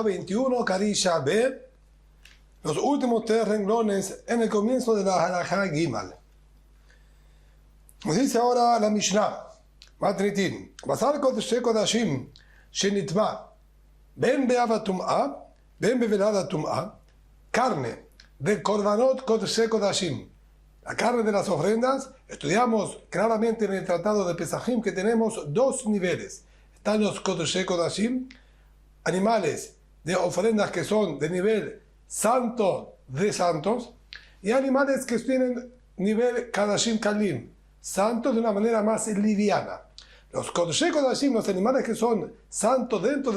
21, Karisha B, los últimos 3 renglones en el comienzo de la Halajá Gimal. Nos dice ahora la Mishnah, Matritin, Basar Kodesh Kodashim, Shenitma, Ben Be'ava Tum'a, Ben Bevelada Tum'a, carne de Korbanot Kodesh Kodashim, la carne de las ofrendas. Estudiamos claramente en el tratado de Pesachim que tenemos 2 niveles. Están los Kodesh Kodashim, animales de ofrendas que son de nivel santo de santos, y animales que tienen nivel Kadashim Kalim, santos de una manera más liviana. Los Kodesh Kodashim, los animales que son santos dentro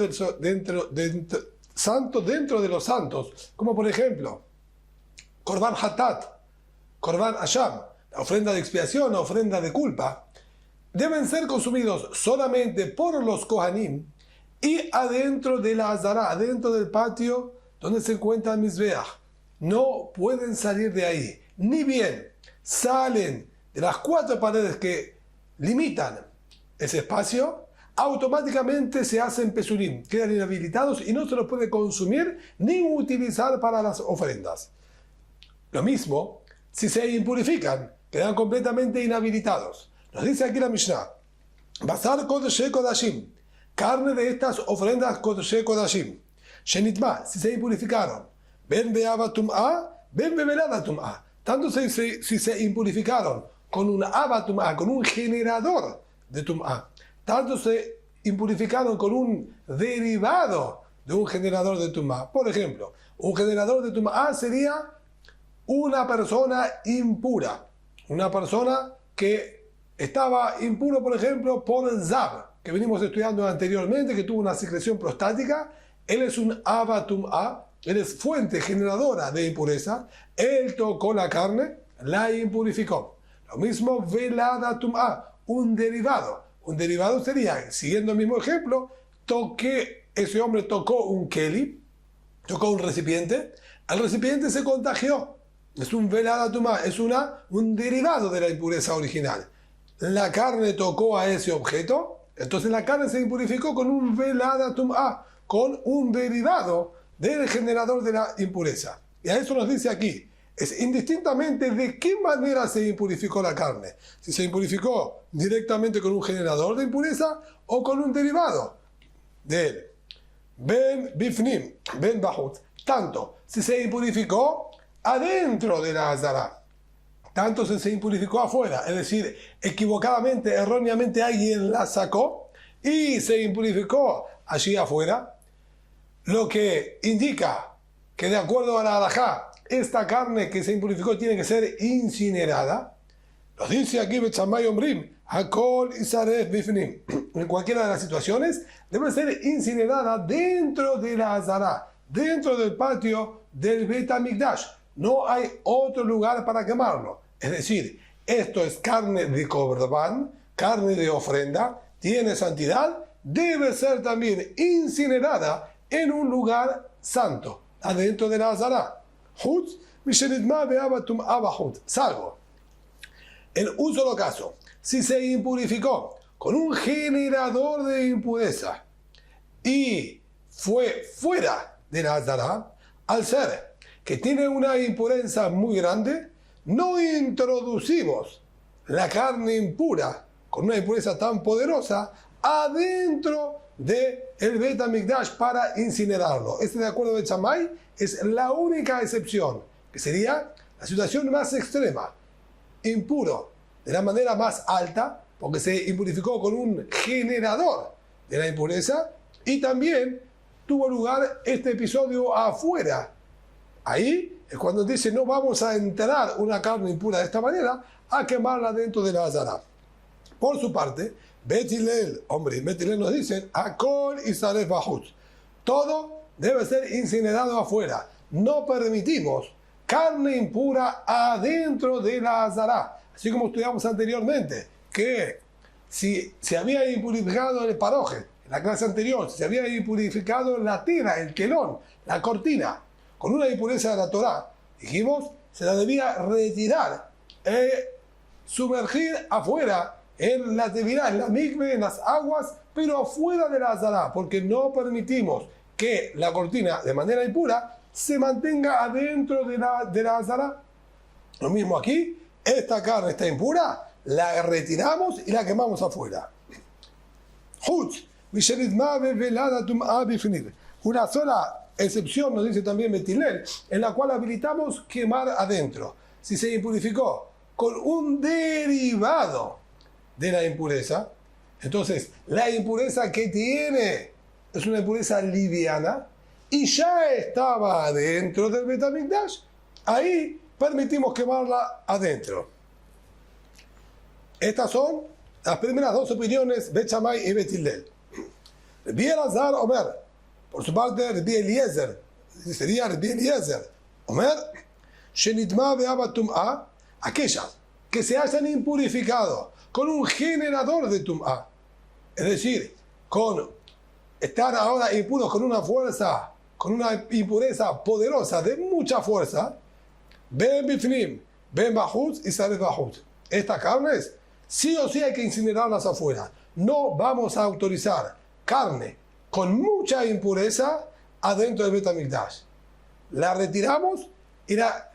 de los santos, como por ejemplo Korban Hatat, Korban Asham, la ofrenda de expiación, la ofrenda de culpa, deben ser consumidos solamente por los Kohanim y adentro de la Azara, adentro del patio donde se encuentra el Mizbeach. No pueden salir de ahí. Ni bien salen de las 4 paredes que limitan ese espacio, automáticamente se hacen pesurim, quedan inhabilitados y no se los puede consumir ni utilizar para las ofrendas. Lo mismo, si se impurifican, quedan completamente inhabilitados. Nos dice aquí la Mishnah, Basar Kodesh Kodashim, carne de estas ofrendas Kodesh Kodashim, Shenitma, si se impurificaron, Ben Be'ava Tum'a, Ben Bevelada Tum'a, tanto si se impurificaron con un Ava Tum'a, con un generador de Tum'a, tanto se impurificaron con un derivado de un generador de Tum'a. Por ejemplo, un generador de Tum'a sería una persona impura, una persona que estaba impuro, por ejemplo, por Zab, que venimos estudiando anteriormente, que tuvo una secreción prostática. Él es un Ava Tum'a, él es fuente generadora de impureza, él tocó la carne, la impurificó. Lo mismo Velada Tum'a, un derivado. Un derivado sería, siguiendo el mismo ejemplo, ese hombre tocó un keli, tocó un recipiente, el recipiente se contagió. Es un Velada Tum'a, es un derivado de la impureza original. La carne tocó a ese objeto, entonces la carne se impurificó con un Velada Tum'a, con un derivado del generador de la impureza. Y a eso nos dice aquí, es indistintamente de qué manera se impurificó la carne. Si se impurificó directamente con un generador de impureza o con un derivado de él. Ben Bifnim, Ben Bahut. Tanto si se impurificó adentro de la Azara, tanto si se impurificó afuera, es decir, equivocadamente, erróneamente alguien la sacó y se impurificó allí afuera, lo que indica que de acuerdo a la halajá, esta carne que se impurificó tiene que ser incinerada. Nos dice aquí Bechamay Omrim, Hakol Isaref Bifnim. En cualquiera de las situaciones debe ser incinerada dentro de la Azara, dentro del patio del Bet HaMikdash. No hay otro lugar para quemarlo. Es decir, esto es carne de Korban, carne de ofrenda, tiene santidad, debe ser también incinerada en un lugar santo, adentro de la Azara. Salvo en un solo caso, si se impurificó con un generador de impureza y fue fuera de la Azara, al ser que tiene una impureza muy grande, no introducimos la carne impura con una impureza tan poderosa adentro del Bet HaMikdash para incinerarlo. Este, de acuerdo de Shammai, es la única excepción, que sería la situación más extrema, impuro de la manera más alta, porque se impurificó con un generador de la impureza, y también tuvo lugar este episodio afuera. Ahí es cuando dice, no vamos a entrar una carne impura de esta manera a quemarla dentro de la Azara. Por su parte, Bet Hillel, hombre, Bet Hillel nos dicen, Akol Isaref Bahut. Todo debe ser incinerado afuera. No permitimos carne impura adentro de la Azara. Así como estudiamos anteriormente, que si se había impurificado el paroje, en la clase anterior, si se había impurificado la tela, el telón, la cortina, con una impureza de la Torá, dijimos, se la debía retirar, sumergir afuera, en la tevilá, en la mikve, en las aguas, pero afuera de la Azara, porque no permitimos que la cortina de manera impura se mantenga adentro de la azara. Lo mismo aquí, esta carne está impura, la retiramos y la quemamos afuera. Una sola excepción nos dice también Betilel, en la cual habilitamos quemar adentro. Si se impurificó con un derivado de la impureza, entonces la impureza que tiene es una impureza liviana y ya estaba adentro del Bet HaMikdash, ahí permitimos quemarla adentro. Estas son las primeras dos opiniones, Bet Shammai y Bet Hillel. Rabbi Elazar Omer, por su parte Rabbi Eliezer, sería Rabbi Eliezer Omer, Shenitma ve'aba tum'a, aquellas que se hayan impurificado con un generador de tum'a, es decir, con estar ahora impuros con una fuerza, con una impureza poderosa, de mucha fuerza, Ben bifnim, ben bajut y sales bajut. Estas carnes, sí o sí hay que incinerarlas afuera. No vamos a autorizar carne con mucha impureza adentro del Bet HaMikdash. La retiramos y la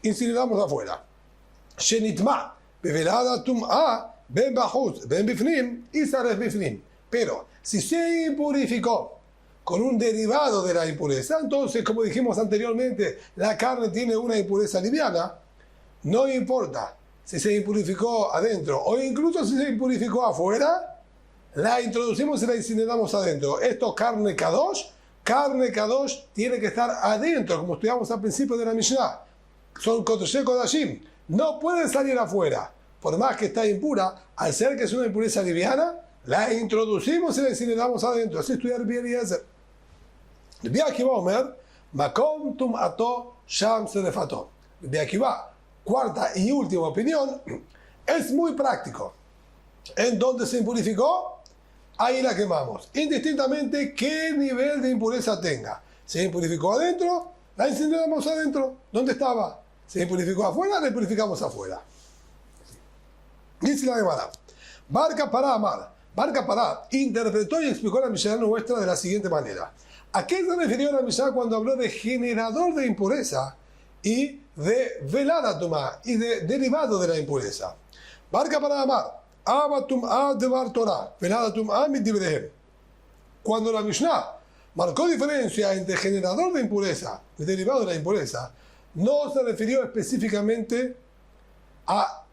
incineramos afuera. Shenitma, bevelada tum'a, ben bajut, ben bifnim y sales bifnim. Pero si se impurificó con un derivado de la impureza, entonces, como dijimos anteriormente, la carne tiene una impureza liviana, no importa si se impurificó adentro o incluso si se impurificó afuera, la introducimos y la incineramos adentro. Esto carne kadosh tiene que estar adentro, como estudiamos al principio de la Mishnah. Son kodesh kodashim, no puede salir afuera, por más que está impura, al ser que es una impureza liviana, la introducimos y la incineramos adentro. Así estudiar bien y hacer. Rabbi Akiva Omer, Makom tum'ato sham serefato. Rabbi Akiva, cuarta y última opinión, es muy práctico. En donde se impurificó, ahí la quemamos, indistintamente qué nivel de impureza tenga. Se impurificó adentro, la incineramos adentro. ¿Dónde estaba? Se impurificó afuera, la impurificamos afuera. Dice la Gemara, Barca para Amar. Barca para interpretó y explicó la Mishnah nuestra de la siguiente manera. ¿A qué se refirió la Mishnah cuando habló de generador de impureza y de velada tumá y de derivado de la impureza? Barca para Amar, Aba tumá devar Torah, velada tumá mit divrehem. Cuando la Mishnah marcó diferencia entre generador de impureza y derivado de la impureza, no se refirió específicamente a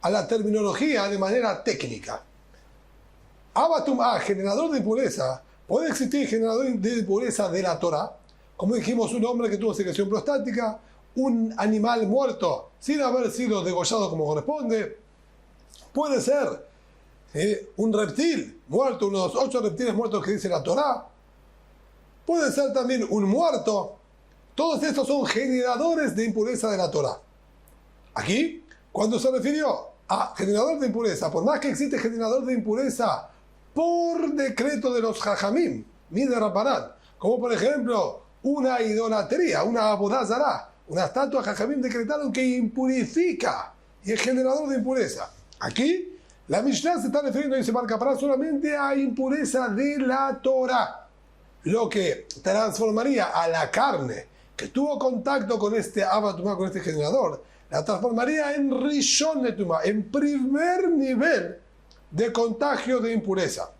la terminología de manera técnica. Aba tumá, generador de impureza. Puede existir generador de impureza de la Torah, como dijimos, un hombre que tuvo secreción prostática, un animal muerto sin haber sido degollado como corresponde, puede ser un reptil muerto, unos 8 reptiles muertos que dice la Torah, puede ser también un muerto. Todos estos son generadores de impureza de la Torah. Aquí, cuando se refirió a generador de impureza, por más que existe generador de impureza por decreto de los Jajamim, ni de Rabbanán, como por ejemplo una idolatría, una abodá zará, una estatua Jajamim decretaron que impurifica y es generador de impureza. Aquí la Mishnah se está refiriendo, dice Marca para solamente a impureza de la Torah, lo que transformaría a la carne que tuvo contacto con este abatumá, con este generador, la transformaría en rishon netumá, en primer nivel de contagio de impureza,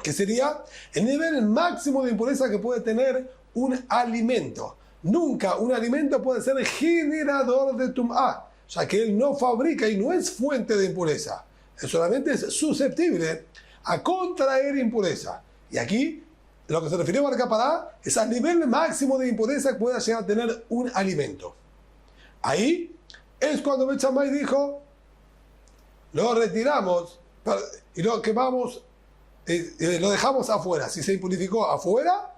que sería el nivel máximo de impureza que puede tener un alimento. Nunca un alimento puede ser generador de tum'a, ya que él no fabrica y no es fuente de impureza. Él solamente es susceptible a contraer impureza. Y aquí, lo que se refirió a Barca Pará es al nivel máximo de impureza que pueda llegar a tener un alimento. Ahí es cuando Bet Shammai dijo, lo retiramos y lo quemamos, lo dejamos afuera. Si se impurificó afuera,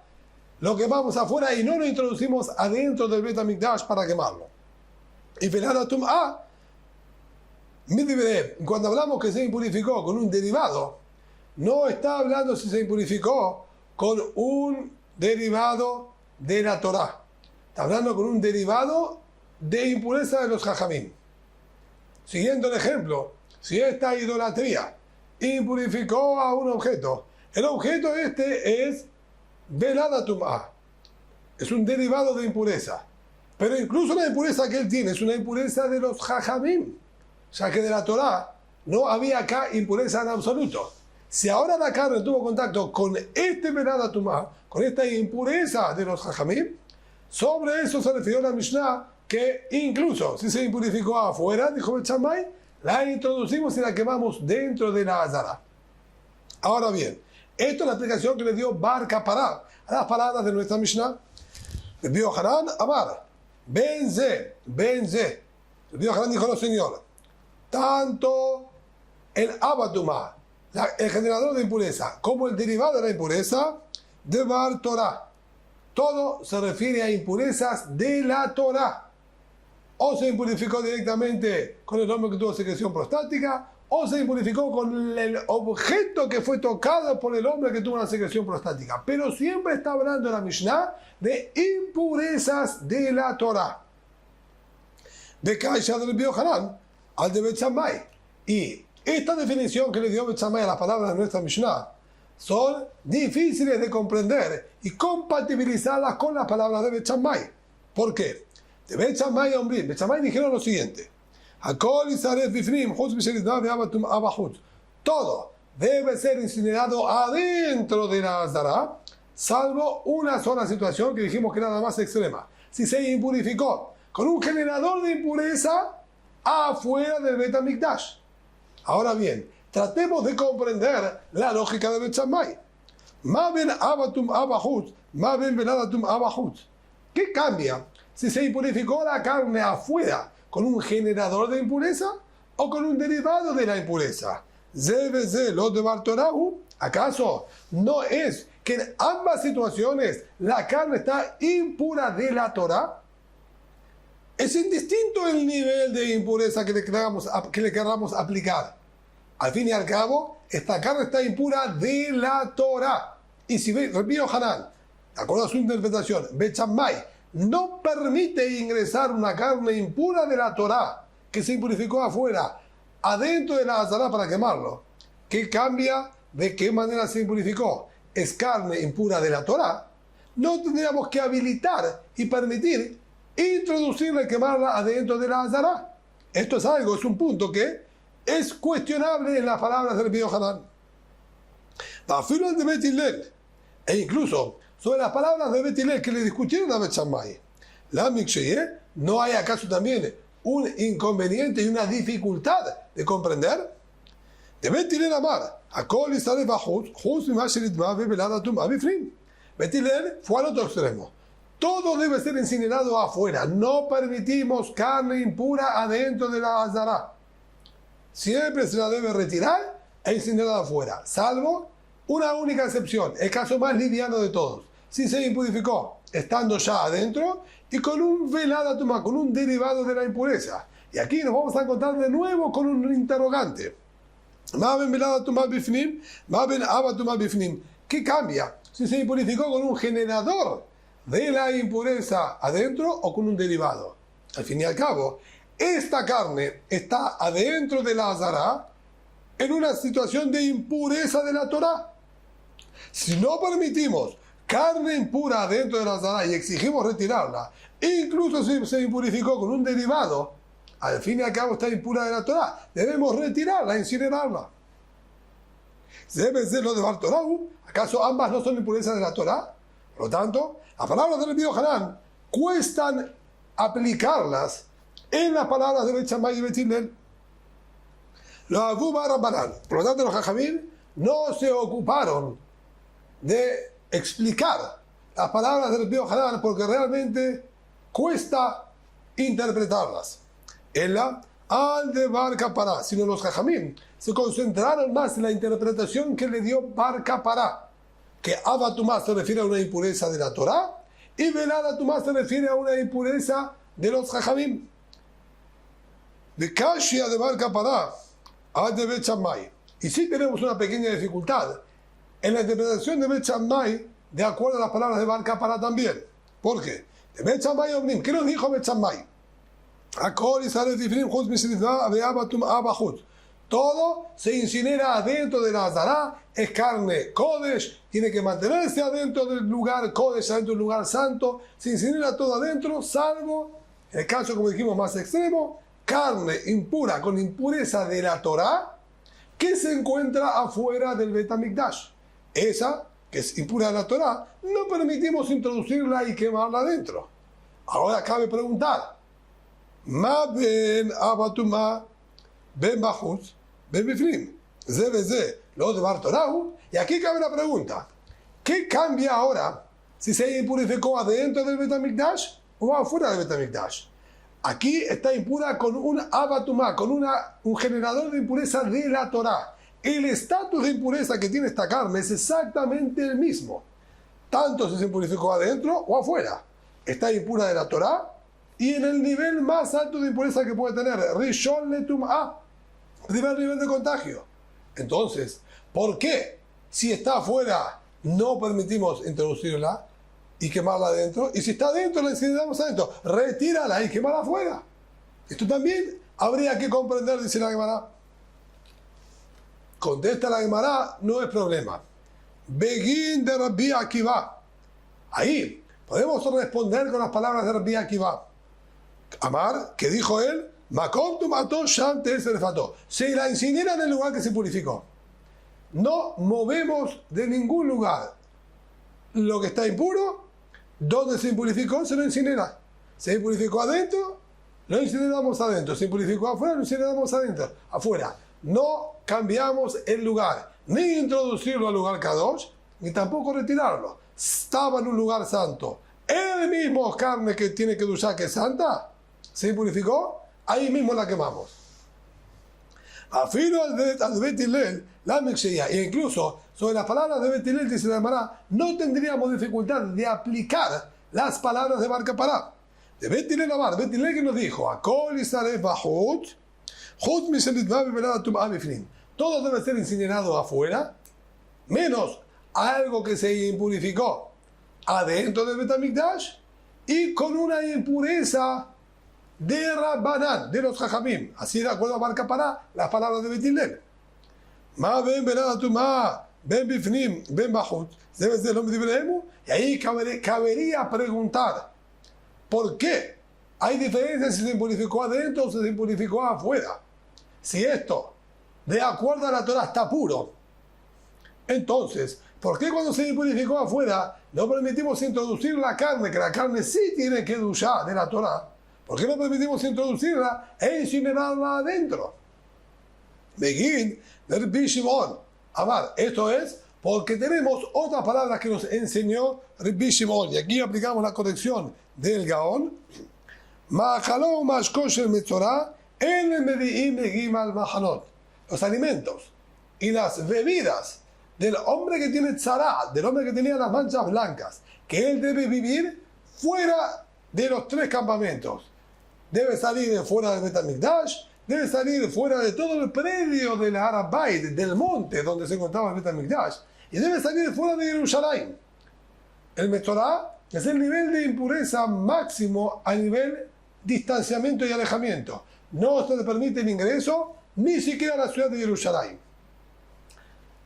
lo quemamos afuera y no lo introducimos adentro del Bet HaMikdash para quemarlo. Y velada tum'a, cuando hablamos que se impurificó con un derivado, no está hablando si se impurificó con un derivado de la Torah. Está hablando con un derivado de impureza de los Jajamim. Siguiendo el ejemplo, si esta idolatría impurificó a un objeto, el objeto este es velada tum'a. Es un derivado de impureza. Pero incluso la impureza que él tiene es una impureza de los jajamim, ya que de la Torá no había acá impureza en absoluto. Si ahora la carne tuvo contacto con este velada tum'a, con esta impureza de los jajamim, sobre eso se refirió la Mishnah, que incluso si se impurificó afuera, dijo Bet Shammai, la introducimos y la quemamos dentro de la azara. Ahora bien, esto es la explicación que le dio Bar Kapará a las palabras de nuestra Mishnah. Rabbi Yohanan Amar, Benze. Rabbi Yohanan dijo, no señor, tanto el abatuma, el generador de impureza, como el derivado de la impureza, de Bar Torah. Todo se refiere a impurezas de la Torah. O se impurificó directamente con el hombre que tuvo secreción prostática, o se impurificó con el objeto que fue tocado por el hombre que tuvo una secreción prostática. Pero siempre está hablando la Mishnah de impurezas de la Torah. De Kaisha del Rabbi Yohanan al de Bet Shammai. Y esta definición que le dio Bet Shammai a las palabras de nuestra Mishnah son difíciles de comprender y compatibilizarlas con las palabras de Bet Shammai. ¿Por qué? De Bet Shammai a Bet Shammai dijeron lo siguiente: todo debe ser incinerado adentro de la azara, salvo una sola situación que dijimos que era la más extrema. Si se impurificó con un generador de impureza afuera del Bet HaMikdash. Ahora bien, tratemos de comprender la lógica de Bet Shammai. Ma ben abatum abahut, ma ben veladatum abahut. ¿Qué cambia si se impurificó la carne afuera con un generador de impureza o con un derivado de la impureza? Lo de Bartorahu. ¿Acaso no es que en ambas situaciones la carne está impura de la Torah? Es indistinto el nivel de impureza que le queramos aplicar. Al fin y al cabo, esta carne está impura de la Torah. Y si Rabbi Yohanan, de acuerdo a su interpretación, Bet Shammai no permite ingresar una carne impura de la Torah que se impurificó afuera, adentro de la azara para quemarlo. ¿Qué cambia? ¿De qué manera se impurificó? ¿Es carne impura de la Torah? No tendríamos que habilitar y permitir introducirla y quemarla adentro de la azara. Esto es algo, es un punto que es cuestionable en las palabras del Rabbi Yohanan. De Bet Hillel, e incluso sobre las palabras de Bet Hillel que le discutieron a Bet Shammai, la Miksheye, ¿no hay acaso también un inconveniente y una dificultad de comprender? De Bet Hillel Amar, Akol Yisrael Bachut, Chutz Mima Shenitma Vevelada Tum'a Bifrim. Bet Hillel fue al otro extremo. Todo debe ser incinerado afuera. No permitimos carne impura adentro de la azara. Siempre se la debe retirar e incinerar afuera, salvo una única excepción, el caso más liviano de todos. Si se impurificó estando ya adentro y con un velada tuma, con un derivado de la impureza. Y aquí nos vamos a encontrar de nuevo con un interrogante. ¿Qué cambia si se impurificó con un generador de la impureza adentro o con un derivado? Al fin y al cabo, esta carne está adentro de la azara en una situación de impureza de la Torah. Si no permitimos carne impura adentro de la azara y exigimos retirarla, incluso si se impurificó con un derivado, al fin y al cabo está impura de la Torah, debemos retirarla, incinerarla. Debe ser lo de Bartorahu. ¿Acaso ambas no son impurezas de la Torah? Por lo tanto, las palabras del Rabbi Yohanan cuestan aplicarlas en las palabras de Bet Shammai y Bet Hillel. Los Abu Rabbanan, por lo tanto los Jajamim, no se ocuparon de explicar las palabras del Rabbi Yohanan porque realmente cuesta interpretarlas. Ella al de Bar Kapará, sino los Jajamim se concentraron más en la interpretación que le dio Bar Kapará, que Abatumá se refiere a una impureza de la Torah y Veladatumá se refiere a una impureza de los Jajamim. De Kashia de Bar Kapará al de Bet Shammai. Y sí tenemos una pequeña dificultad en la interpretación de Bet Shammai de acuerdo a las palabras de Bar Kapará también. ¿Por qué? De Bet Shammai Omnim, ¿qué nos dijo Bet Shammai? Todo se incinera adentro de la Azará, es carne Kodesh, tiene que mantenerse adentro del lugar Kodesh, adentro del lugar santo, se incinera todo adentro, salvo, en el caso como dijimos más extremo, carne impura con impureza de la Torá, que se encuentra afuera del Bet HaMikdash. Esa, que es impura de la Torá, no permitimos introducirla y quemarla adentro. Ahora cabe preguntar, Ma ben abatuma ben bajus ben biflim, ze lo de Bartorahu. Y aquí cabe la pregunta, ¿qué cambia ahora si se impurificó adentro del Bet HaMikdash o afuera del Bet HaMikdash? Aquí está impura con un abatumá, con un generador de impureza de la Torá. El estatus de impureza que tiene esta carne es exactamente el mismo, tanto si se impurificó adentro o afuera. Está impura de la Torá y en el nivel más alto de impureza que puede tener, Rishon Letum'a, primer nivel de contagio. Entonces, ¿por qué si está afuera no permitimos introducirla y quemarla adentro? Y si está adentro, la incineramos adentro. Retírala y quemarla afuera. Esto también habría que comprender, dice la Gemara. Contesta la Gemara, no es problema. Begin de Rabbi Akiva. Ahí podemos responder con las palabras de Rabbi Akiva. Amar, que dijo él, Makom tumato sham te'eserefato. Se la incinera en el lugar que se purificó. No movemos de ningún lugar lo que está impuro. Donde se impurificó, se lo incinera. Se impurificó adentro, lo incineramos adentro. Se impurificó afuera, lo incineramos adentro. Afuera. No cambiamos el lugar. Ni introducirlo al lugar Kadosh, ni tampoco retirarlo. Estaba en un lugar santo. El mismo carne que tiene que duchar, que es santa, se impurificó, ahí mismo la quemamos. Afino al Bet Hillel, la Mexia, e incluso sobre las palabras de Bet Hillel, dice la Gemara, no tendríamos dificultad de aplicar las palabras de Bar Kapará. De Bet Hillel Amar, Bet Hillel que nos dijo, Akol Yisaref Bahut, Hut Miselitva Bevelada Tum'a Bifnim. Todo debe ser incinerado afuera, menos algo que se impurificó adentro del Bet HaMikdash y con una impureza de Rabbanán, de los Jajamim. Así de acuerdo a Bar Kapará, las palabras de Bet Hillel. Ma ben velada tum'a, ben bifnim, ben bajut. Debe ser el hombre de. Y ahí cabería preguntar, ¿por qué hay diferencias si se impurificó adentro o si se impurificó afuera? Si esto, de acuerdo a la Torah, está puro, entonces, ¿por qué cuando se impurificó afuera no permitimos introducir la carne, que la carne sí tiene que duchar de la Torah? ¿Por qué no permitimos introducirla e incinerarla adentro? Begin de Rabbi Shimon. Amar, esto es porque tenemos otras palabras que nos enseñó Rabbi Shimon. Y aquí aplicamos la corrección del Gaón. Ma'achaló ma'ashkosher metzorah en medi'im gimal mahanot. Los alimentos y las bebidas del hombre que tiene tzara, del hombre que tenía las manchas blancas, que él debe vivir fuera de los tres campamentos. Debe salir de fuera del Bet HaMikdash, debe salir fuera de todo el predio del Harabait, del monte donde se encontraba el Bet HaMikdash, y debe salir fuera de Jerusalén. El Metzorah es el nivel de impureza máximo a nivel distanciamiento y alejamiento. No se le permite el ingreso ni siquiera a la ciudad de Jerusalén.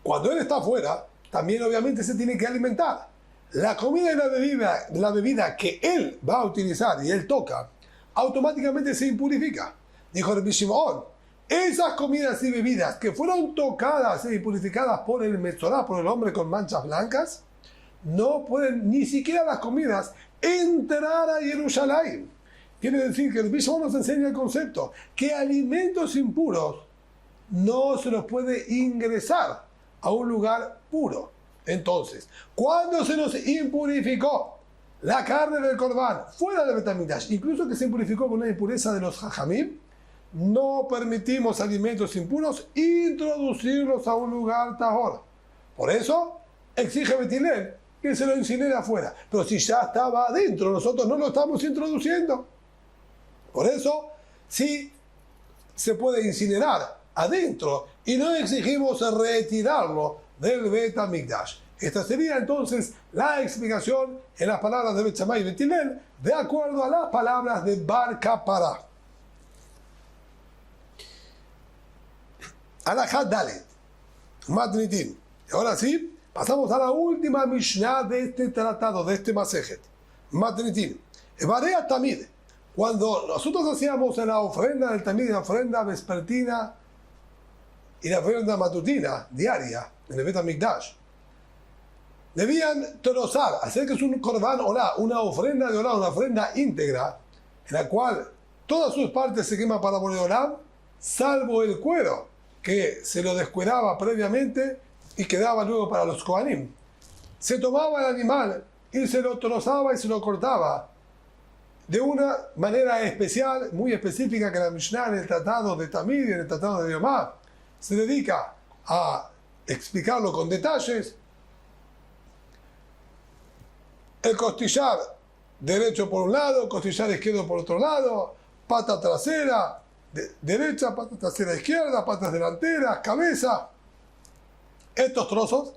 Cuando él está afuera, también obviamente se tiene que alimentar. La comida y la bebida que él va a utilizar y él toca, automáticamente se impurifica. Dijo Rabbi Shimon, esas comidas y bebidas que fueron tocadas e impurificadas por el Metzorah, por el hombre con manchas blancas, no pueden, ni siquiera las comidas, entrar a Jerusalén. Quiere decir que Rabbi Shimon nos enseña el concepto que alimentos impuros no se los puede ingresar a un lugar puro. Entonces, cuando se nos impurificó la carne del Corbán fuera del Bet HaMikdash, incluso que se impurificó con una impureza de los Jajamim, no permitimos alimentos impuros introducirlos a un lugar tahor. Por eso exige Bet Hillel que se lo incinere afuera. Pero si ya estaba adentro, nosotros no lo estamos introduciendo. Por eso, sí se puede incinerar adentro y no exigimos retirarlo del Bet HaMikdash. Esta sería entonces la explicación en las palabras de Bet Shammai y Bet Hillel de acuerdo a las palabras de Bar Kapará. Alajá Dalet. Matnitin. Y ahora sí, pasamos a la última Mishnah de este tratado, de este Masejet. Matnitin. Evarea Tamid. Cuando nosotros hacíamos la ofrenda del Tamid, la ofrenda vespertina y la ofrenda matutina, diaria, en el Bet HaMikdash, debían trozar, hacer que es un korban olá, una ofrenda de olá, una ofrenda íntegra, en la cual todas sus partes se queman para Borei Olam, salvo el cuero, que se lo descueraba previamente y quedaba luego para los Kohanim. Se tomaba el animal y se lo trozaba y se lo cortaba de una manera especial, muy específica, que la Mishnah en el tratado de Tamid y en el tratado de Yomá se dedica a explicarlo con detalles. El costillar derecho por un lado, costillar izquierdo por otro lado, pata trasera derecha, pata trasera izquierda, patas delanteras, cabeza. Estos trozos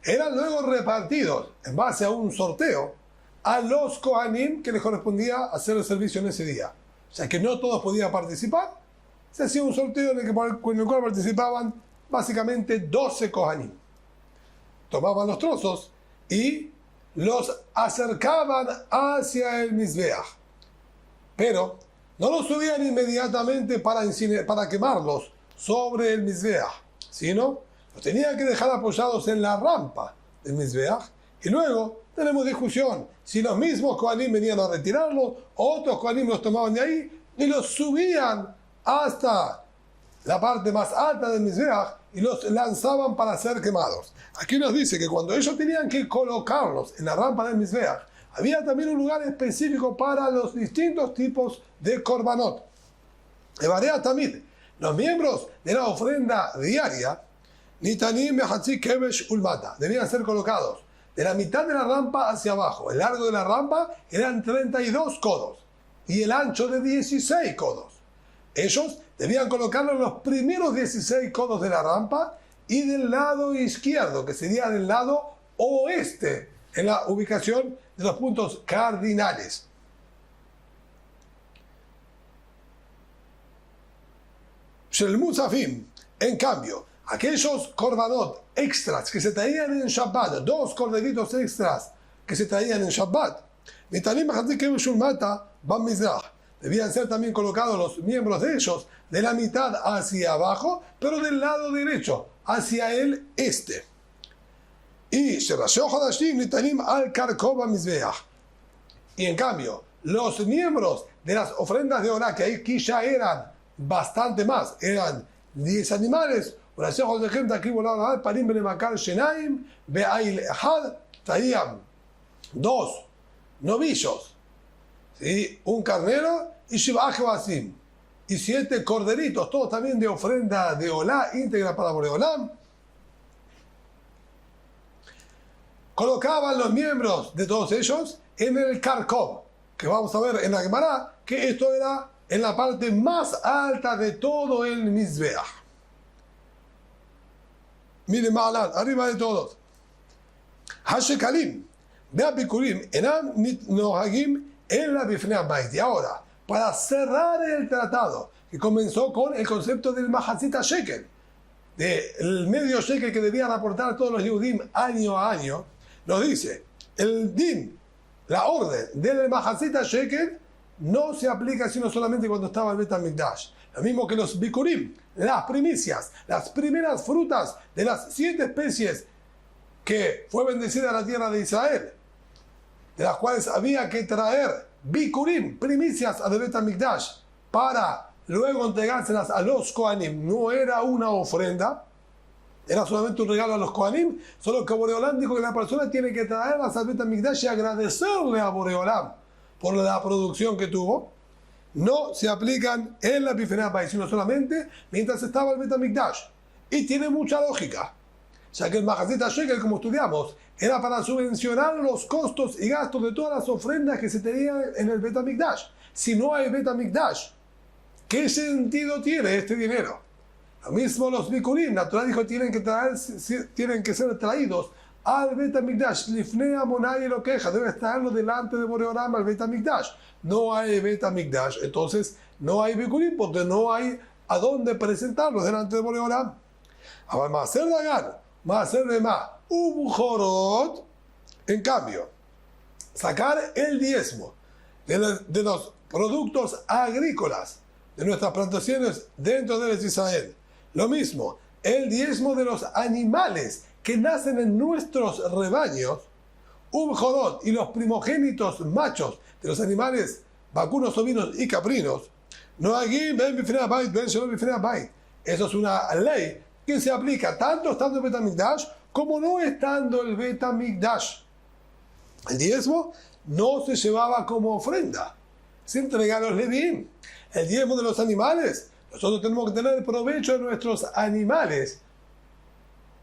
eran luego repartidos en base a un sorteo a los Kohanim que les correspondía hacer el servicio en ese día. O sea que no todos podían participar. Se hacía un sorteo en el cual participaban básicamente 12 Kohanim. Tomaban los trozos y los acercaban hacia el Mizbeach. Pero no los subían inmediatamente para quemarlos sobre el Mizbeach, sino los tenían que dejar apoyados en la rampa del Mizbeach. Y luego tenemos discusión si los mismos Kohanim venían a retirarlos, otros Kohanim los tomaban de ahí y los subían hasta la parte más alta del Mizbeach y los lanzaban para ser quemados. Aquí nos dice que cuando ellos tenían que colocarlos en la rampa del Mizbeach, había también un lugar específico para los distintos tipos de korbanot. Evarea Tamid, los miembros de la ofrenda diaria, Nitanim Mehatzi Kevesh Ulmata, debían ser colocados de la mitad de la rampa hacia abajo. El largo de la rampa eran 32 codos y el ancho de 16 codos. Ellos debían colocarlo en los primeros 16 codos de la rampa y del lado izquierdo, que sería del lado oeste, en la ubicación de los puntos cardinales. Shel Musafim, en cambio, aquellos korbanot extras que se traían en Shabbat, 2 corderitos extras que se traían en Shabbat, debían ser también colocados los miembros de ellos de la mitad hacia abajo, pero del lado derecho, hacia el este. Y en cambio, los miembros de las ofrendas de Orá, que aquí ya eran bastante más, eran 10 animales, traían 2 novillos, ¿sí? Un carnero y y 7 corderitos, todos también de ofrenda de Olá, íntegra para Borei Olam. Colocaban los miembros de todos ellos en el Karkov, que vamos a ver en la Gemara, que esto era en la parte más alta de todo el Mizbeach. Miren, Ma'alan, arriba de todos. Hashekalim, Beapikurim, Enam Nohagim, en la Bifnei Habayit. Y ahora, para cerrar el tratado, que comenzó con el concepto del Mahazita Shekel, del medio shekel que debían aportar todos los Yehudim año a año, nos dice, el din, la orden del Mahazita Shekel, no se aplica sino solamente cuando estaba el Bet HaMikdash. Lo mismo que los Bikurim, las primicias, las primeras frutas de las 7 especies que fue bendecida la tierra de Israel, de las cuales había que traer Bikurim, primicias al Bet HaMikdash, para luego entregárselas a los Kohanim. No era una ofrenda, era solamente un regalo a los Kohanim, solo que Borei Olam dijo que la persona tiene que traerlas al Bet HaMikdash y agradecerle a Borei Olam por la producción que tuvo. No se aplican en la Bifnei Habayit, sino solamente mientras estaba el Bet HaMikdash. Y tiene mucha lógica, ya que el Mahazita Shekel, como estudiamos, era para subvencionar los costos y gastos de todas las ofrendas que se tenían en el Bet HaMikdash. Si no hay Bet HaMikdash, ¿qué sentido tiene este dinero? Lo mismo los Bikurim, natural dijo, tienen que ser traídos al Bet HaMikdash. Lifnei Amonai lo queja, debe estarlo delante de Borei Olam al Bet HaMikdash. No hay Bet HaMikdash, entonces no hay Bikurim, porque no hay a dónde presentarlos delante de Borei Olam. Ahora, Maaser Dagan, Maaser Bema, Ubjorot, en cambio, sacar el diezmo de los productos agrícolas de nuestras plantaciones dentro de Israel. Lo mismo, el diezmo de los animales que nacen en nuestros rebaños, Ubjorot, y los primogénitos machos de los animales vacunos, ovinos y caprinos, no aquí ven bifnei bait, ven shalom bifnei bait. Eso es una ley que se aplica tanto estando el Bet HaMikdash como no estando el Bet HaMikdash. El diezmo no se llevaba como ofrenda, se entrega a los levín. El diezmo de los animales, nosotros tenemos que tener provecho de nuestros animales.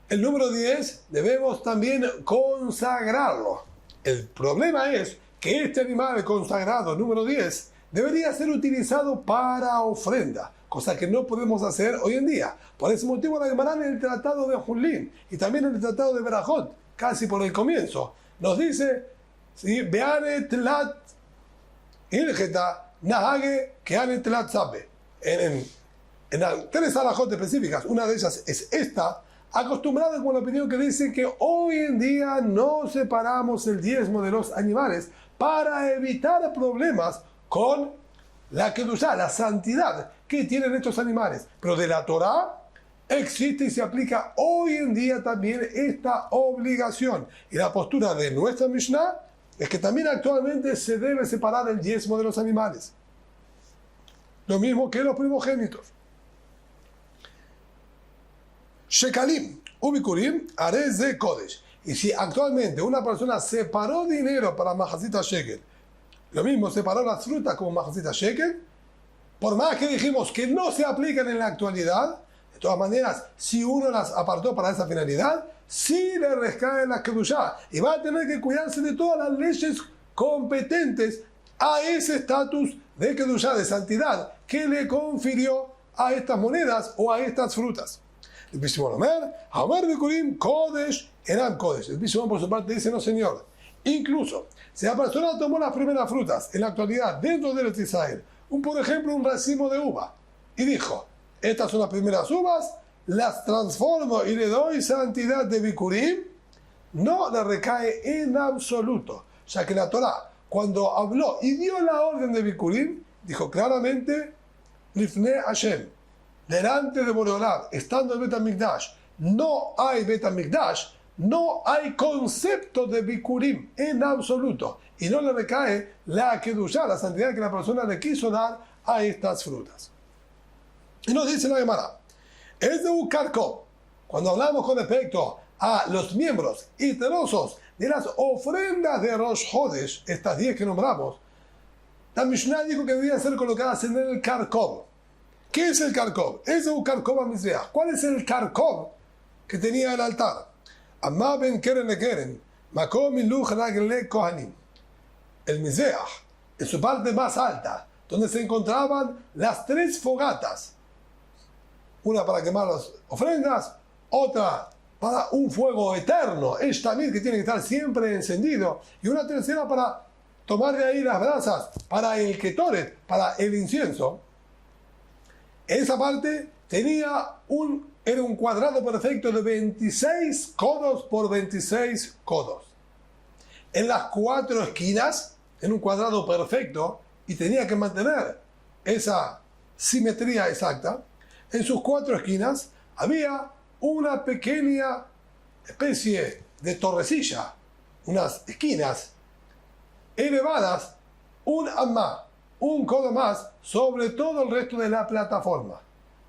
El número 10 debemos también consagrarlo. El problema es que este animal consagrado, número 10, debería ser utilizado para ofrenda, cosa que no podemos hacer hoy en día. Por ese motivo la Gemara en el tratado de Julín y también en el tratado de Berajot, casi por el comienzo, nos dice, ¿sí? Beane tlat ilgeta nahage keane tlat sabe. En tres alajot específicas, una de ellas es esta, acostumbrada con la opinión que dice que hoy en día no separamos el diezmo de los animales para evitar problemas con la kedushá, la santidad que tienen estos animales. Pero de la Torá existe y se aplica hoy en día también esta obligación. Y la postura de nuestra Mishnah es que también actualmente se debe separar el diezmo de los animales. Lo mismo que los primogénitos. Shekalim, ubikurim, arez de kodesh. Y si actualmente una persona separó dinero para Mahazita Shekel, lo mismo separó las frutas como Mahazita Shekel, por más que dijimos que no se aplican en la actualidad, de todas maneras, si uno las apartó para esa finalidad, sí le recae la kedushá y va a tener que cuidarse de todas las leyes competentes a ese estatus de kedushá, de santidad, que le confirió a estas monedas o a estas frutas. El Bishimon Omer, Hamer Bikurim, Kodesh, Eran Kodesh. El Bishimon por su parte dice, no señor. Incluso, si la persona tomó las primeras frutas en la actualidad dentro de Israel, por ejemplo, un racimo de uva, y dijo, estas son las primeras uvas, las transformo y le doy santidad de Bikurim, no le recae en absoluto, ya que la Torá, cuando habló y dio la orden de Bikurim, dijo claramente, Lifnei Hashem, delante de Boreolam, estando el Bet HaMikdash, no hay Bet HaMikdash, no hay concepto de Bikurim en absoluto, y no le recae la kedushá, la santidad que la persona le quiso dar a estas frutas. Y nos dice la Gemara, es de un karkov, cuando hablamos con respecto a los miembros iterosos de las ofrendas de Rosh Hodesh, estas 10 que nombramos, la Mishnah dijo que debían ser colocadas en el karkov. ¿Qué es el karkov? Es de un karkov a Mizbeach. ¿Cuál es el karkov que tenía el altar? Amma ben keren le keren, makom iluch ragle kohanim. El Mizbeach, en su parte más alta, donde se encontraban las 3 fogatas, una para quemar las ofrendas, otra para un fuego eterno, que tiene que estar siempre encendido, y una tercera para tomar de ahí las brasas, para el ketoret, para el incienso. Esa parte era un cuadrado perfecto de 26 codos por 26 codos. En las 4 esquinas, en un cuadrado perfecto, y tenía que mantener esa simetría exacta, en sus 4 esquinas había una pequeña especie de torrecilla, unas esquinas elevadas, un amma, un codo más sobre todo el resto de la plataforma.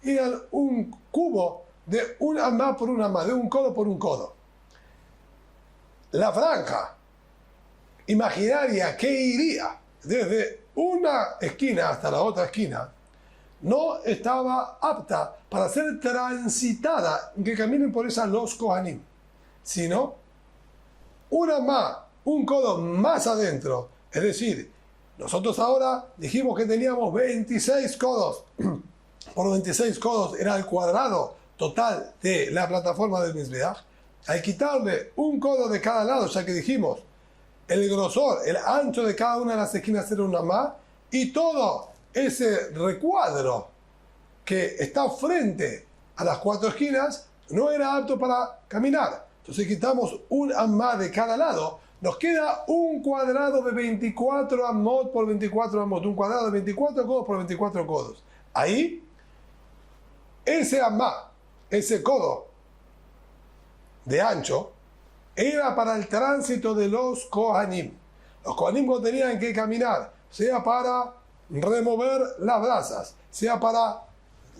Y un cubo de un amma por un amma, de un codo por un codo. La franja imaginaria que iría desde una esquina hasta la otra esquina no estaba apta para ser transitada, que caminen por esa los kohanim, sino una más, un codo más adentro. Es decir, nosotros ahora dijimos que teníamos 26 codos. Por 26 codos era el cuadrado total de la plataforma del Mizbeach. Al quitarle un codo de cada lado, ya que dijimos el grosor, el ancho de cada una de las esquinas era una más, y todo ese recuadro que está frente a las 4 esquinas no era apto para caminar. Entonces quitamos un amá de cada lado, nos queda un cuadrado de 24 amot por 24 amot, un cuadrado de 24 codos por 24 codos. Ahí, ese amá, ese codo de ancho, era para el tránsito de los Kohanim. Los Kohanim no tenían que caminar, sea para remover las brasas, sea para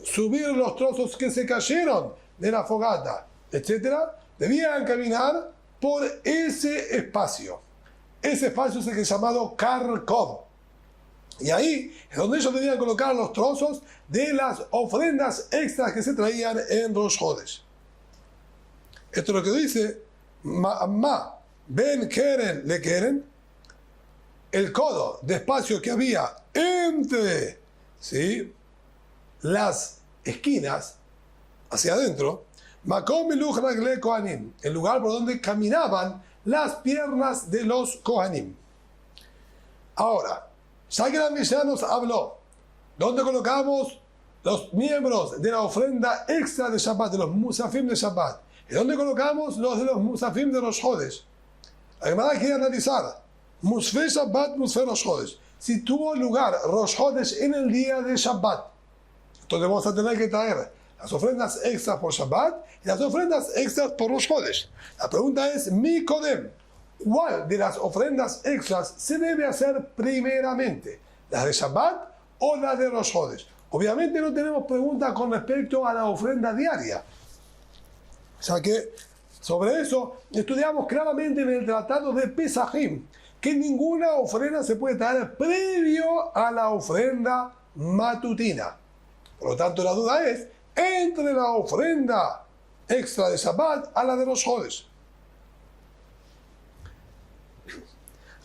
subir los trozos que se cayeron de la fogata, etc. Debían caminar por ese espacio. Ese espacio es el que es llamado Karkov. Y ahí es donde ellos debían colocar los trozos de las ofrendas extras que se traían en Rosh Hodesh. Esto es lo que dice Ma Ben Keren Le Keren, el codo de espacio que había entre, ¿sí?, las esquinas hacia adentro, Makom Miluch Ragle Kohanim, el lugar por donde caminaban las piernas de los Kohanim. Ahora, ya que la Mishnah nos habló, ¿dónde colocamos los miembros de la ofrenda extra de Shabbat, de los Musafim de Shabbat? ¿Y dónde colocamos los de los Musafim de Rosh Hodesh? La Gemara quiere analizar Musfe Shabbat, Musfe Rosh Hodesh. Si tuvo lugar Rosh Hodesh en el día de Shabbat, entonces vamos a tener que traer las ofrendas extras por Shabbat y las ofrendas extras por Rosh Hodesh. La pregunta es, mi Kodem, ¿cuál de las ofrendas extras se debe hacer primeramente? ¿Las de Shabbat o las de Rosh Hodesh? Obviamente no tenemos pregunta con respecto a la ofrenda diaria. O sea que sobre eso estudiamos claramente en el tratado de Pesajim que ninguna ofrenda se puede traer previo a la ofrenda matutina. Por lo tanto, la duda es entre la ofrenda extra de Shabbat a la de los Hodesh.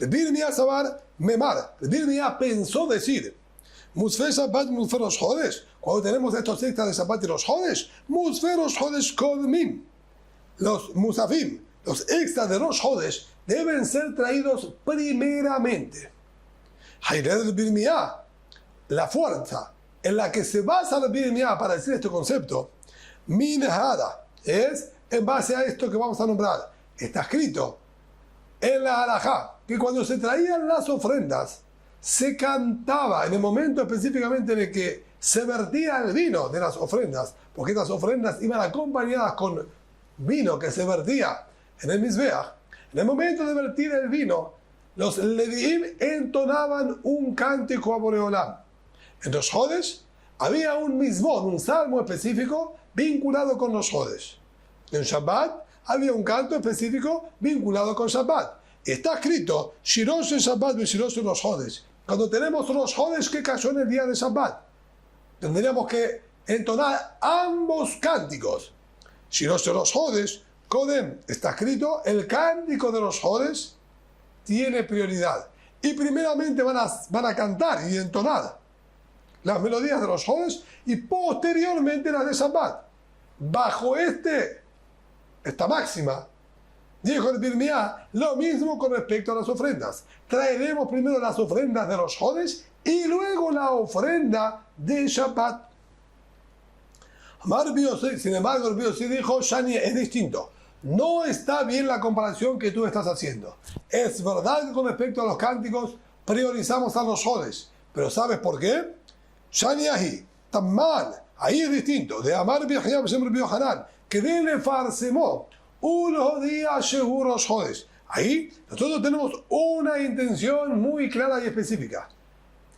Rabbi Yirmiyah Sabar Memar. Rabbi Yirmiyah pensó decir Musfe Shabbat, Musfe Rosh Hodesh. Cuando tenemos estos extras de Shabbat y Rosh Hodesh, Musfe Rosh Hodesh Kodmim. Los Musafim, los extras de Rosh Hodesh, deben ser traídos primeramente. Hayred Rabbi Yirmiyah, la fuerza en la que se basa Rabbi Yirmiyah para decir este concepto, Minhada, es en base a esto que vamos a nombrar. Está escrito en la halajá que cuando se traían las ofrendas, se cantaba en el momento específicamente en el que se vertía el vino de las ofrendas, porque estas ofrendas iban acompañadas con vino que se vertía en el Mizbeach. En el momento de vertir el vino, los Leviim entonaban un cántico a Boreolam. En los Hodesh había un Mizmor, un salmo específico vinculado con los Hodesh. En Shabbat había un canto específico vinculado con Shabbat. Está escrito Shirosh en Shabbat y Shirosh en los Hodesh. Cuando tenemos los Hodesh que cayó en el día de Shabbat, tendríamos que entonar ambos cánticos. Shirosh en los Hodesh, Kodem, está escrito, el cántico de los Hodesh tiene prioridad. Y primeramente van a cantar y entonar las melodías de los Hodesh y posteriormente las de Shabbat. Bajo esta máxima, dijo el Yirmiyah, lo mismo con respecto a las ofrendas. Traeremos primero las ofrendas de los Hodesh y luego la ofrenda de Shabbat. Sin embargo, el Biosí dijo, Shani, es distinto. No está bien la comparación que tú estás haciendo. Es verdad que con respecto a los cánticos priorizamos a los Hodesh, pero ¿sabes por qué? Shani ahi, tan mal, ahí es distinto. De Amar Biahiyam Shem Rabbi Yohanan, que de le farsemó, un jodía Shehuros Hodesh. Ahí nosotros tenemos una intención muy clara y específica.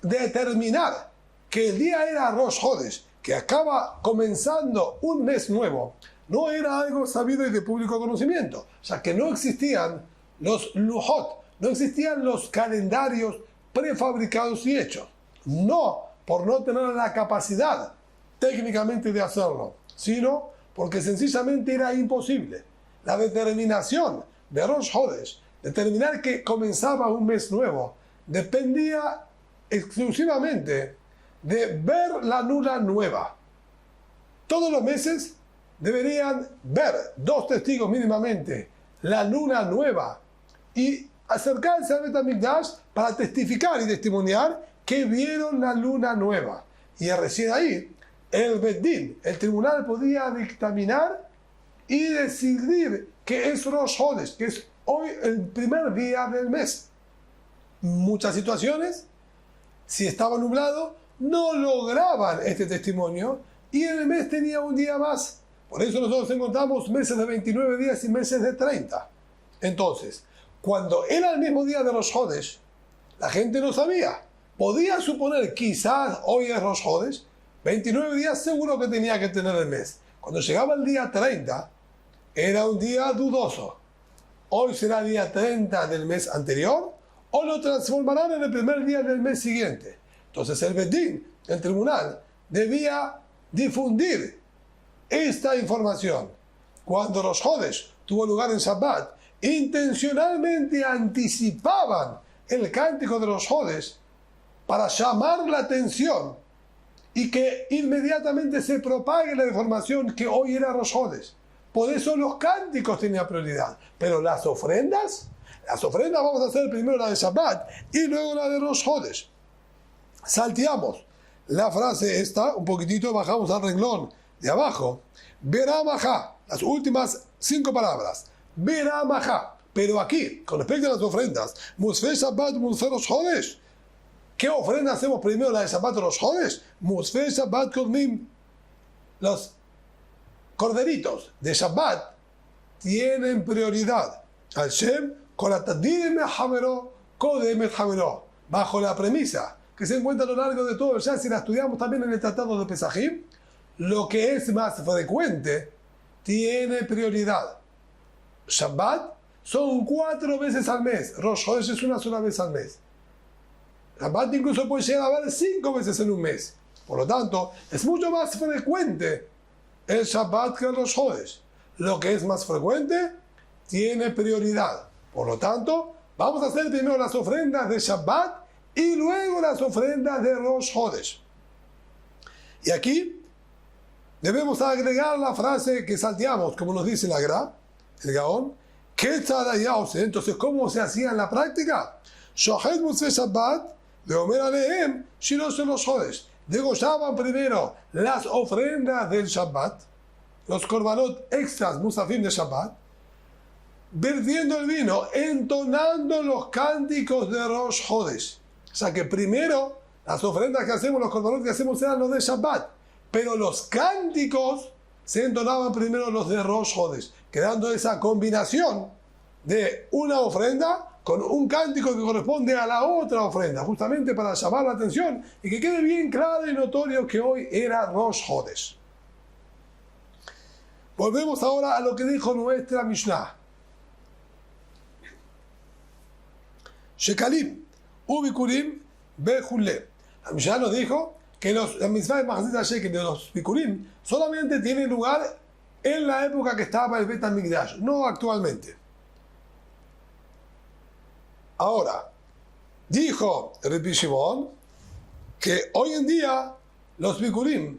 Determinar que el día era Rosh Hodesh, que acaba comenzando un mes nuevo, no era algo sabido y de público conocimiento. O sea que no existían los lujot, no existían los calendarios prefabricados y hechos. No por no tener la capacidad técnicamente de hacerlo, sino porque sencillamente era imposible. La determinación de Rosh Hodesh, determinar que comenzaba un mes nuevo, dependía exclusivamente de ver la luna nueva. Todos los meses deberían ver 2 testigos mínimamente la luna nueva y acercarse al Bet HaMikdash para testificar y testimoniar que vieron la luna nueva. Y recién ahí el Bet Din, el tribunal, podía dictaminar y decidir que es Rosh Hodesh, que es hoy el primer día del mes. Muchas situaciones, si estaba nublado, no lograban este testimonio y el mes tenía un día más. Por eso nosotros encontramos meses de 29 días y meses de 30. Entonces, cuando era el mismo día de Rosh Hodesh, la gente no sabía. Podía suponer, quizás hoy es Rosh Hodesh, 29 días seguro que tenía que tener el mes. Cuando llegaba el día 30, era un día dudoso. Hoy será día 30 del mes anterior, o lo transformarán en el primer día del mes siguiente. Entonces el Bedín, el tribunal, debía difundir esta información. Cuando Rosh Hodesh tuvo lugar en Shabbat, intencionalmente anticipaban el cántico de Rosh Hodesh para llamar la atención y que inmediatamente se propague la información que hoy era Rosh Hodesh. Por eso los cánticos tenían prioridad. Pero las ofrendas vamos a hacer primero la de Shabbat y luego la de Rosh Hodesh. Salteamos la frase esta, un poquitito, bajamos al renglón de abajo. Beramajá, las últimas 5 palabras. Beramajá. Pero aquí, con respecto a las ofrendas, Musfe Shabbat, Musfe Rosh Hodesh. ¿Qué ofrenda hacemos primero, la de Shabbat o Rosh Hodesh? Musfe Shabbat Kodmim. Los corderitos de Shabbat tienen prioridad. Hashem Koratadim Hameró, Kodemet Hameró. Bajo la premisa que se encuentra a lo largo de todo, ya si la estudiamos también en el Tratado de Pesajim, lo que es más frecuente tiene prioridad. Shabbat son 4 veces al mes. Rosh Hodesh es una sola vez al mes. Shabbat incluso puede llegar a haber 5 veces en un mes. Por lo tanto, es mucho más frecuente el Shabbat que el Rosh Hodesh. Lo que es más frecuente tiene prioridad. Por lo tanto, vamos a hacer primero las ofrendas de Shabbat y luego las ofrendas de Rosh Hodesh. Y aquí debemos agregar la frase que salteamos, como nos dice la Gra, el Gaón. Entonces, ¿cómo se hacía en la práctica? Shohet Musfe Shabbat, de Omer Aleem, Shirosh Rosh Hodesh. Degollaban primero las ofrendas del Shabbat, los korbanot extras musafim de Shabbat, vertiendo el vino, entonando los cánticos de Rosh Hodesh. O sea que primero las ofrendas que hacemos, los korbanot que hacemos eran los de Shabbat, pero los cánticos se entonaban primero los de Rosh Hodesh, quedando esa combinación de una ofrenda con un cántico que corresponde a la otra ofrenda, justamente para llamar la atención y que quede bien claro y notorio que hoy era Rosh Hodesh. Volvemos ahora a lo que dijo nuestra Mishnah. Shekalim, Ubikurim, Bejule. La Mishnah nos dijo que la mitzvah de Mahazit HaShekel de los Bikurim solamente tiene lugar en la época que estaba el Bet HaMikdash, no actualmente. Ahora, dijo Rabbi Shimon que hoy en día los Bikurim,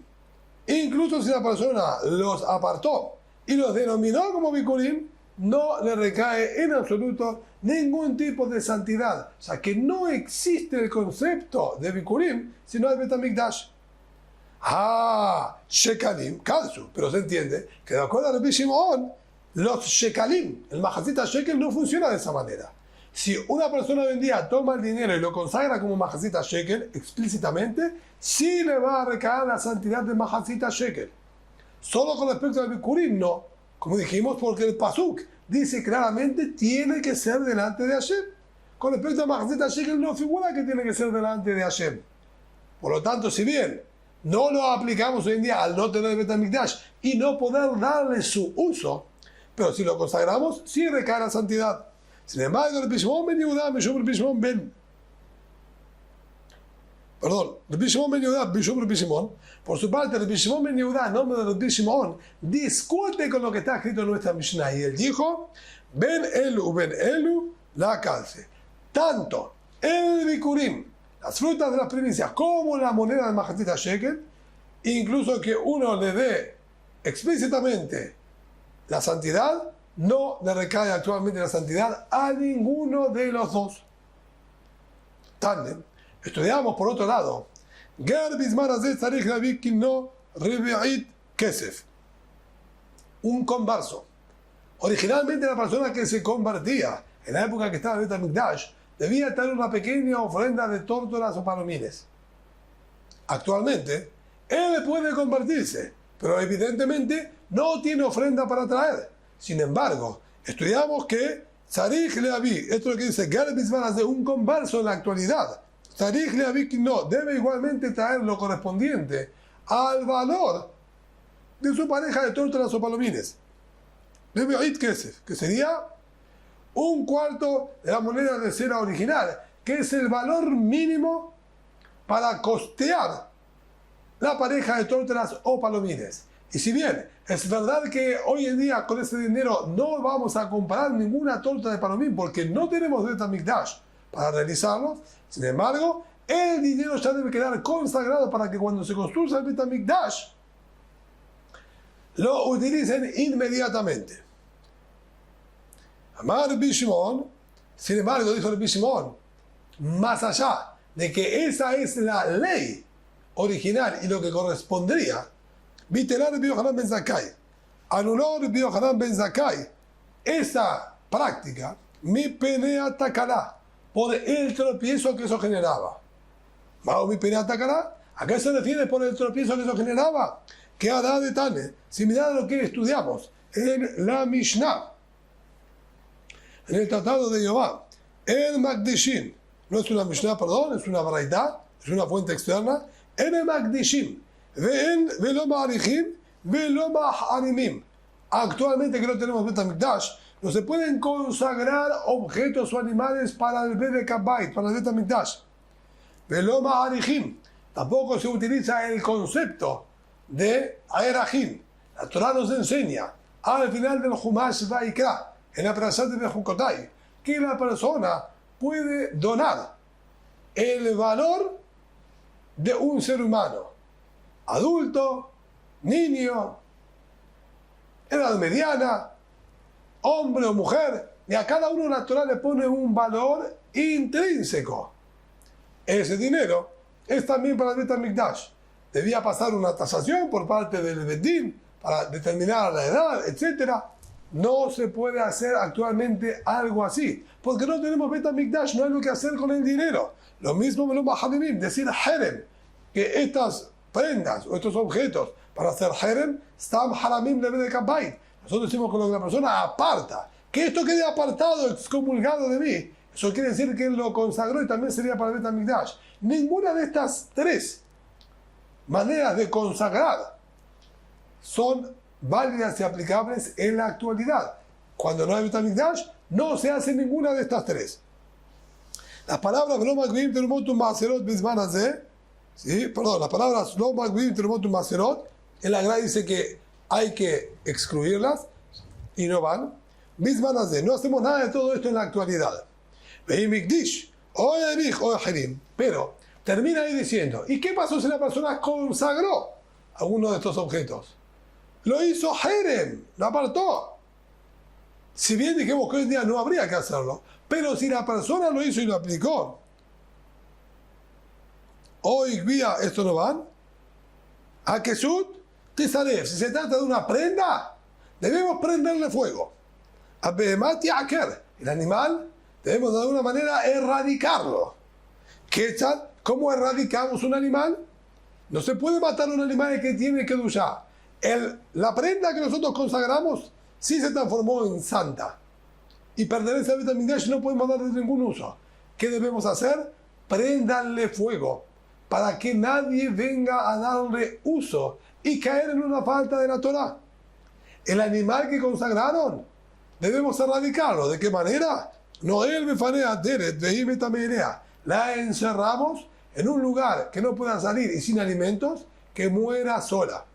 incluso si la persona los apartó y los denominó como Bikurim, no le recae en absoluto ningún tipo de santidad. O sea que no existe el concepto de Bikurim sino el Bet HaMikdash. Shekalim, Kalsu. Pero se entiende que de acuerdo a Rabbi Shimon, los Shekalim, el Mahazit HaShekel no funciona de esa manera. Si una persona hoy en día toma el dinero y lo consagra como Mahazit HaShekel explícitamente, sí le va a recaer la santidad de Mahazit HaShekel. Solo con respecto al Bikurim no. Como dijimos, porque el Pasuk dice claramente tiene que ser delante de Hashem. Con respecto a Mahazit HaShekel no figura que tiene que ser delante de Hashem. Por lo tanto, si bien no lo aplicamos hoy en día al no tener Bet HaMikdash y no poder darle su uso, pero si lo consagramos, sí recae la santidad. Sin embargo, Rabbi Shimon ben Yehuda, Rabbi Shimon ben Yehuda, Rabbi Shimon, por su parte, Rabbi Shimon ben Yehuda, en nombre de Rabbi Shimon, discute con lo que está escrito en nuestra Mishnah. Y él dijo, Ben Elu, la calce. Tanto el Bikurim, las frutas de las primicias, como la moneda de Mahazit HaShekel, incluso que uno le dé explícitamente la santidad, no le recae actualmente la santidad a ninguno de los dos. Tandem. Estudiamos por otro lado. Ger bizman hazeh tzarich lavi kino revi'it kesef. un converso. Originalmente la persona que se convertía en la época que estaba en el Bet HaMikdash debía tener una pequeña ofrenda de tórtolas o palomines. Actualmente, él puede convertirse, pero evidentemente no tiene ofrenda para traer. Sin embargo, estudiamos que Tzarich Leavi, esto es lo que dice Ger Bizman, de un converso en la actualidad. Tzarich Leavi no, debe igualmente traer lo correspondiente al valor de su pareja de tórtolas o palomines. Debe oír que sería un cuarto de la moneda de cera original, que es el valor mínimo para costear la pareja de tórtolas o palomines. Y si bien es verdad que hoy en día con ese dinero no vamos a comprar ninguna torta de palomín porque no tenemos Bet HaMikdash para realizarlo, sin embargo, el dinero ya debe quedar consagrado para que cuando se construya el Bet HaMikdash lo utilicen inmediatamente. Amar Rabbi Shimon, sin embargo, dijo Rabbi Shimon, más allá de que esa es la ley original y lo que correspondería, Vitelar Rabbi Yohanan ben Zakkai, anuló Rabbi Yohanan ben Zakkai esa práctica, mi penea takalá, por el tropiezo que eso generaba. ¿Mao mi penea takalá? ¿A qué se refiere por el tropiezo que eso generaba? Que hará de Tane, similar a lo que estudiamos en la Mishnah, en el Tratado de Jehová, el Magdishim, no es una Mishnah, perdón, es una Baraitá, es una fuente externa, en el Magdishim, velo ma'arichim, velo ma'harimim. Actualmente que no tenemos Bet HaMikdash, no se pueden consagrar objetos o animales para el Bet Kabait, para el Bet HaMikdash. Velo ma'arichim, tampoco se utiliza el concepto de Aerahim. La Torah nos enseña al final del Humash Vaikra, en la Parashat de Bejukotai, que la persona puede donar el valor de un ser humano, adulto, niño, edad mediana, hombre o mujer, y a cada uno la Torah le pone un valor intrínseco. Ese dinero es también para el Bet HaMikdash. Debía pasar una tasación por parte del Bedín para determinar la edad, etc. No se puede hacer actualmente algo así, porque no tenemos Bet HaMikdash, no hay lo que hacer con el dinero. Lo mismo me lo Mahamimim, decir Herem, que estas prendas o estos objetos para hacer Herem, están Haramim de Bet Kabait. Nosotros decimos que lo que la persona aparta, que esto quede apartado, excomulgado de mí, eso quiere decir que él lo consagró y también sería para Bet HaMikdash. Ninguna de estas tres maneras de consagrar son válidas y aplicables en la actualidad. Cuando no hay Bet HaMikdash, no se hace ninguna de estas tres. Las palabras las palabras el Agra dice que hay que excluirlas y no van. No hacemos nada de todo esto en la actualidad. Pero termina ahí diciendo, ¿y qué pasó si la persona consagró alguno de estos objetos? Lo hizo Herem, lo apartó. Si bien dijimos que hoy en día no habría que hacerlo, pero si la persona lo hizo y lo aplicó, hoy día esto no van. A Kesut, Tesaref, si se trata de una prenda, debemos prenderle fuego. A Behemat y Aker, el animal, debemos de alguna manera erradicarlo. ¿Qué tal? ¿Cómo erradicamos un animal? No se puede matar a un animal que tiene que duchar. La prenda que nosotros consagramos sí se transformó en santa y pertenece a Bet HaMikdash y no podemos darle ningún uso. ¿Qué debemos hacer? Prendanle fuego para que nadie venga a darle uso y caer en una falta de la Torah. El animal que consagraron debemos erradicarlo. ¿De qué manera? Noel befanea deret vehi tamerea. La encerramos en un lugar que no pueda salir y sin alimentos, que muera sola.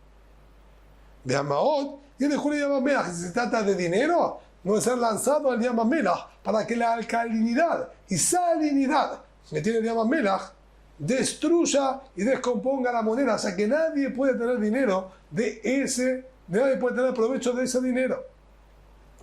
Beamaot y de Julio Yamamelach, si se trata de dinero, no debe ser lanzado al Yamamelach para que la alcalinidad y salinidad que tiene el Yamamelach destruya y descomponga la moneda, o sea que nadie puede tener dinero nadie puede tener provecho de ese dinero.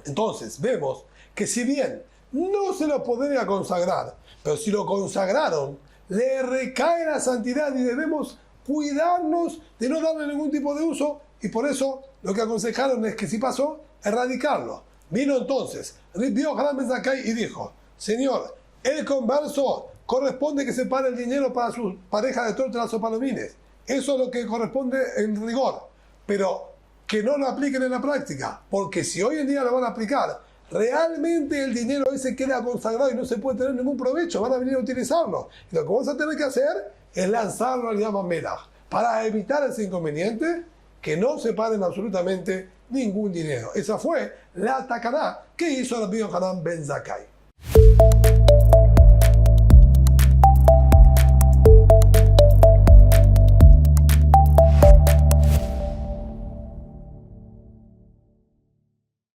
Entonces vemos que si bien no se lo podría consagrar, pero si lo consagraron, le recae la santidad y debemos cuidarnos de no darle ningún tipo de uso, y por eso lo que aconsejaron es que si pasó, erradicarlo. Vino entonces Rabbi Yohanan ben Zakkai y dijo: Señor, el converso corresponde que separe el dinero para sus parejas de tortas o palomines. Eso es lo que corresponde en rigor, pero que no lo apliquen en la práctica, porque si hoy en día lo van a aplicar, realmente el dinero ese queda consagrado y no se puede tener ningún provecho, van a venir a utilizarlo. Y lo que vamos a tener que hacer es lanzarlo al Yam HaMelach, para evitar ese inconveniente, que no separen absolutamente ningún dinero. Esa fue la takaná que hizo Rabbi Yohanan ben Zakkai.